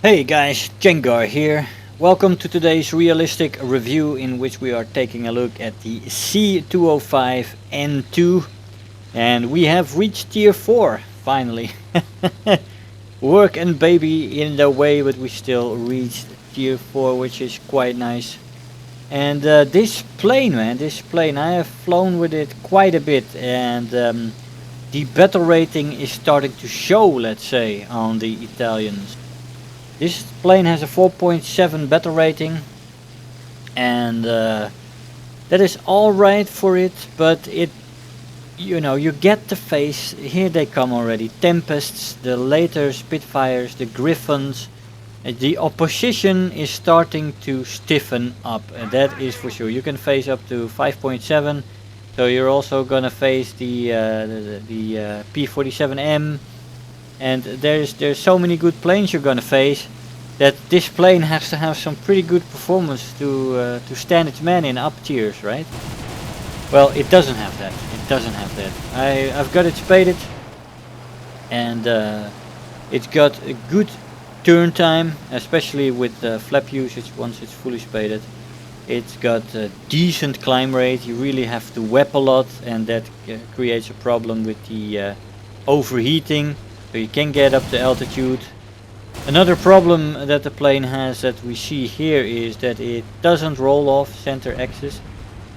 Hey guys, Jengar here. Welcome to today's realistic review in which we are taking a look at the C.205N2 and we have reached tier 4 finally. Work and baby in the way, but we still reached tier 4, which is quite nice. And this plane, man, I have flown with it quite a bit, and the battle rating is starting to show, let's say, on the Italians. This plane has a 4.7 battle rating, and that is alright for it, but you get the face. Here they come already: Tempests, the later Spitfires, the Griffons. The opposition is starting to stiffen up, and that is for sure. You can face up to 5.7, so you're also gonna face the P-47M. And there's so many good planes you're gonna face that this plane has to have some pretty good performance to stand its man in up tiers, right? Well, it doesn't have that. I've got it spaded, and it's got a good turn time, especially with flap usage once it's fully spaded. It's got a decent climb rate. You really have to whip a lot, and that creates a problem with the overheating. So you can get up to altitude. Another problem that the plane has that we see here is that it doesn't roll off center axis,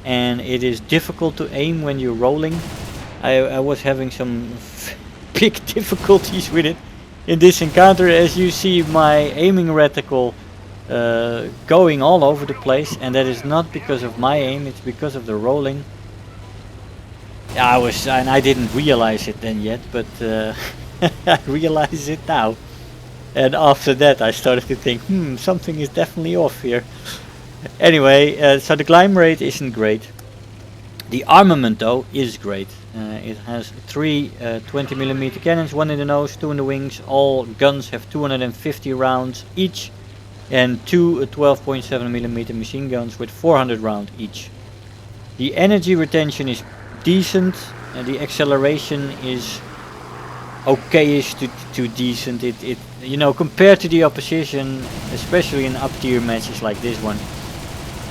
and it is difficult to aim when you're rolling. I was having some big difficulties with it in this encounter, as you see my aiming reticle going all over the place, and that is not because of my aim, it's because of the rolling. I didn't realize it then yet, but I realize it now. And after that I started to think, something is definitely off here. Anyway, so the climb rate isn't great. The armament though is great. It has 3 20mm cannons, 1 in the nose, 2 in the wings. All guns have 250 rounds each, and 2 12.7mm machine guns with 400 rounds each. The energy retention is decent, and the acceleration is okayish to decent. It compared to the opposition, especially in up tier matches like this one,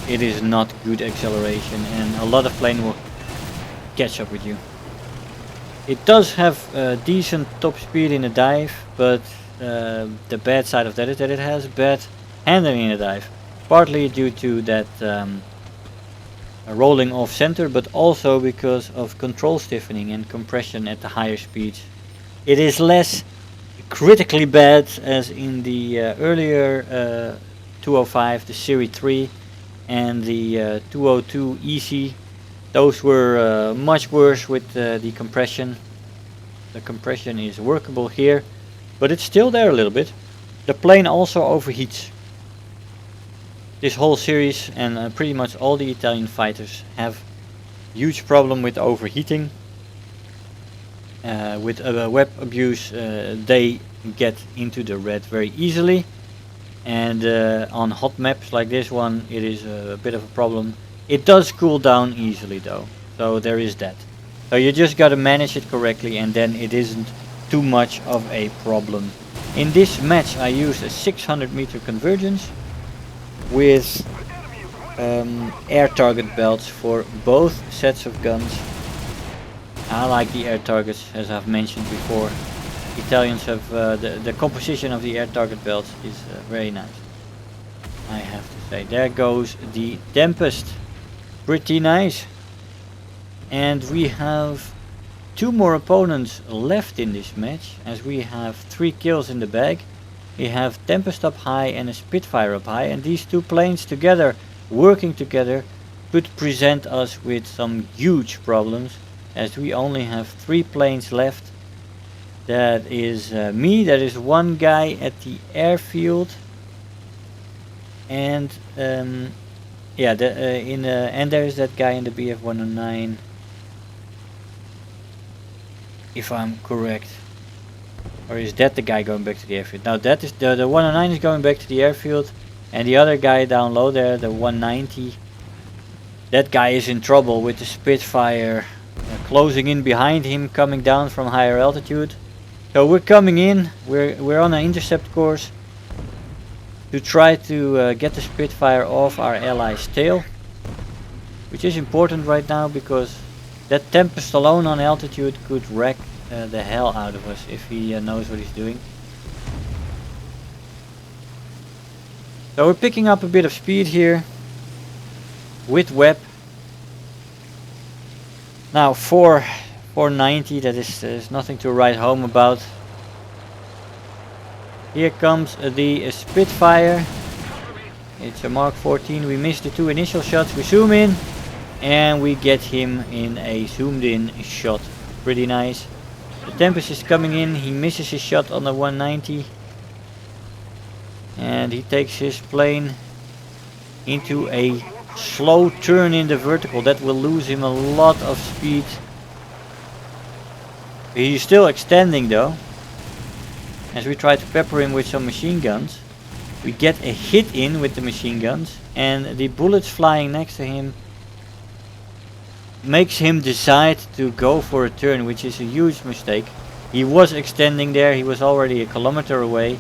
it is not good acceleration, and a lot of plane will catch up with you. It does have decent top speed in a dive, but the bad side of that is that it has bad handling in a dive, partly due to that rolling off center, but also because of control stiffening and compression at the higher speeds. It is less critically bad as in the earlier 205, the Series 3, and the 202 EC. Those were much worse with the compression. The compression is workable here, but it's still there a little bit. The plane also overheats. This whole series and pretty much all the Italian fighters have huge problem with overheating. With web abuse, they get into the red very easily, and on hot maps like this one it is a bit of a problem. It does cool down easily though, so there is that. So you just gotta manage it correctly, and then it isn't too much of a problem. In this match I used a 600 meter convergence with air target belts for both sets of guns. I like the air targets, as I've mentioned before. Italians have the composition of the air target belts is very nice, I have to say. There goes the Tempest, pretty nice. And we have 2 more opponents left in this match, as we have 3 kills in the bag. We have Tempest up high and a Spitfire up high, and these 2 planes together, working together, could present us with some huge problems, as we only have 3 planes left. That is me, that is 1 guy at the airfield, and and there is that guy in the BF-109, if I'm correct. Or is that the guy going back to the airfield? No, that is the 109 is going back to the airfield, and the other guy down low there, the 190, that guy is in trouble with the Spitfire closing in behind him, coming down from higher altitude. So we're coming in, we're on an intercept course, to try to get the Spitfire off our ally's tail, which is important right now because that Tempest alone on altitude could wreck the hell out of us if he knows what he's doing. So we're picking up a bit of speed here with web. Now 490, that is nothing to write home about. Here comes the Spitfire. It's a Mark 14. We missed the 2 initial shots. We zoom in and we get him in a zoomed in shot. Pretty nice. The Tempest is coming in. He misses his shot on the 190. And he takes his plane into a slow turn in the vertical. That will lose him a lot of speed. He's still extending though. As we try to pepper him with some machine guns. We get a hit in with the machine guns. And the bullets flying next to him makes him decide to go for a turn, which is a huge mistake. He was extending there. He was already a kilometer away.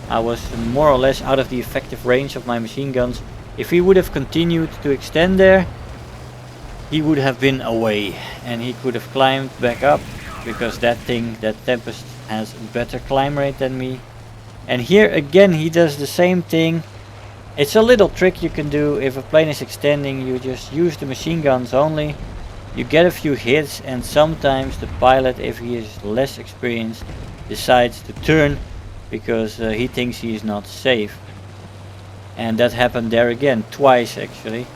I was more or less out of the effective range of my machine guns. If he would have continued to extend there, he would have been away. And he could have climbed back up. Because that Tempest has a better climb rate than me. And here again he does the same thing. It's a little trick you can do. If a plane is extending, you just use the machine guns only. You get a few hits, and sometimes the pilot, if he is less experienced, decides to turn because he thinks he is not safe. And that happened there again, twice actually.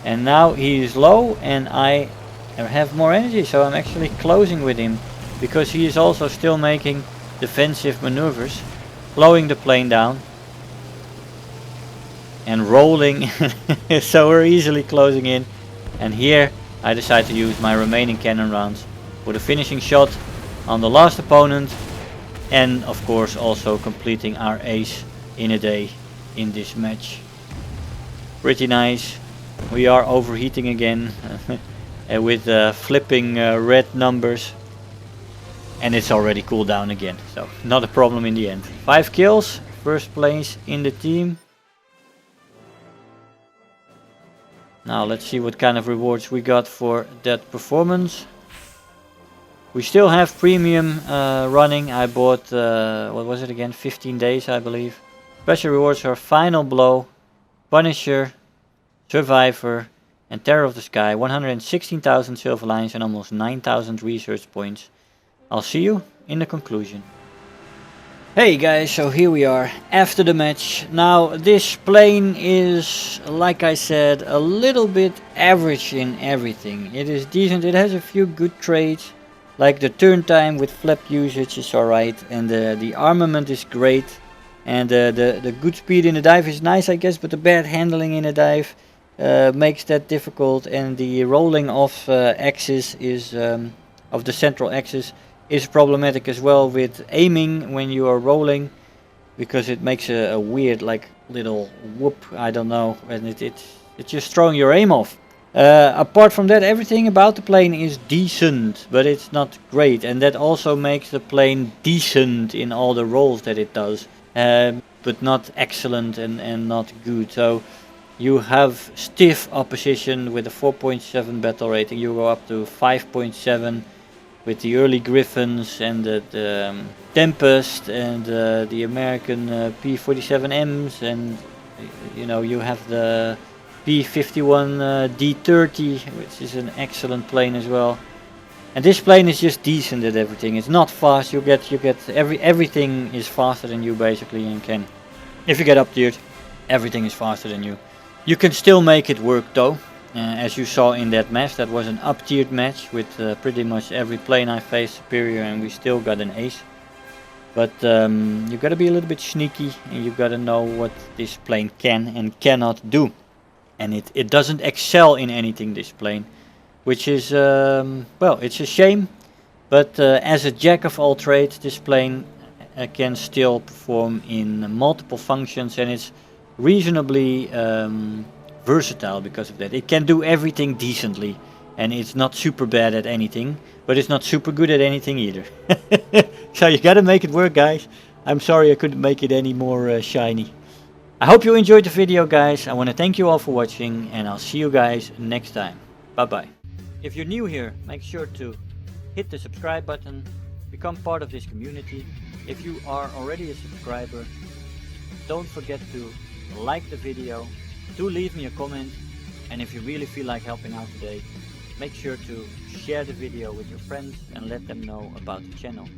And now he is low and I have more energy, so I'm actually closing with him because he is also still making defensive maneuvers, slowing the plane down and rolling. So we're easily closing in, and here I decide to use my remaining cannon rounds for the finishing shot on the last opponent, and of course also completing our ace in a day in this match. Pretty nice. We are overheating again with flipping red numbers, and it's already cooled down again, so not a problem in the end. 5 kills, first place in the team. Now let's see what kind of rewards we got for that performance. We still have premium running. I bought, what was it again, 15 days I believe. Special rewards are Final Blow, Punisher, Survivor and Terror of the Sky. 116,000 silver lines and almost 9,000 research points. I'll see you in the conclusion. Hey guys, so here we are after the match. Now this plane is, like I said, a little bit average in everything. It is decent, it has a few good traits, like the turn time with flap usage is alright, and the armament is great, and the good speed in the dive is nice I guess, but the bad handling in the dive makes that difficult, and the rolling off axis is, of the central axis, is problematic as well with aiming when you are rolling, because it makes a weird like little whoop, I don't know, and it's just throwing your aim off. Apart from that, everything about the plane is decent, but it's not great, and that also makes the plane decent in all the rolls that it does, but not excellent and not good. So you have stiff opposition with a 4.7 battle rating. You go up to 5.7 with the early Griffins and the Tempest and the American P-47Ms, and you know you have the P-51 D-30, which is an excellent plane as well. And this plane is just decent at everything. It's not fast. You get everything is faster than you basically, and can, if you get up tiered, everything is faster than you. You can still make it work though. As you saw in that match, that was an up-tiered match with pretty much every plane I faced superior, and we still got an ace. But you gotta be a little bit sneaky, and you gotta know what this plane can and cannot do. And it doesn't excel in anything, this plane, which is, well, it's a shame. But as a jack of all trades, this plane can still perform in multiple functions, and it's reasonably versatile because of that. It can do everything decently, and it's not super bad at anything, but it's not super good at anything either. So you gotta make it work, guys. I'm sorry I couldn't make it any more shiny. I hope you enjoyed the video, guys. I want to thank you all for watching, and I'll see you guys next time. Bye bye. If you're new here, make sure to hit the subscribe button, become part of this community. If you are already a subscriber, don't forget to like the video, do leave me a comment, and if you really feel like helping out today, make sure to share the video with your friends and let them know about the channel.